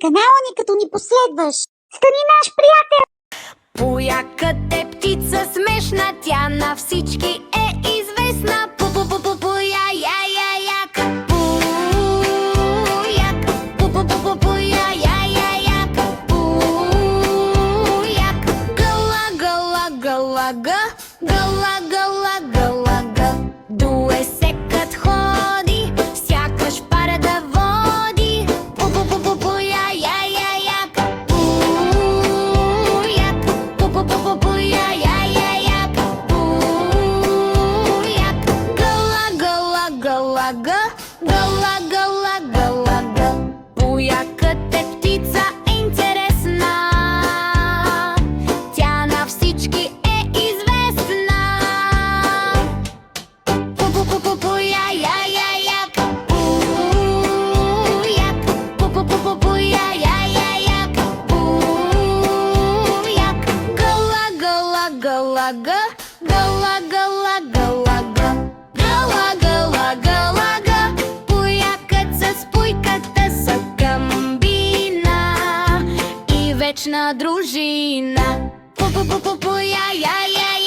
канала ни, като ни последваш. Стани наш приятел! Поякът е птица смешна, тя на всички е известна. Пу-пу-пу-пу-пу-я-я-я-як. Пу-як. Пу-пу-пу-пу-я-я-я-як. Пу-як. Гъла-гъла-гъла-га. Гъла-гъла-гъла-га. Дуе се кът ходи, сякаш пара да води. Пу-пу-пу-пу-пу-я-я-я-як. Пу-як. Пу-пу-пу-пу-я-я-я-як. Пу-як. Гъла-гъла-гъла-га. Гъла-гъла-гъла-га. Поякът е птица интересна, тя на всички е известна. Пу-пу-пу-пу-пу-я-я-я-як. Пу-як. Пу-пу-пу-пу-я-я-я-як. Пу-як. Гъла-гъла-гъла-га. Гъла-гъла-гъла-га. Гъла-гъла-гъла-га. Поякът с пуйката са къмбина и вечна дружина. Пу-пу-пу-пу-пу-я-я-я-я.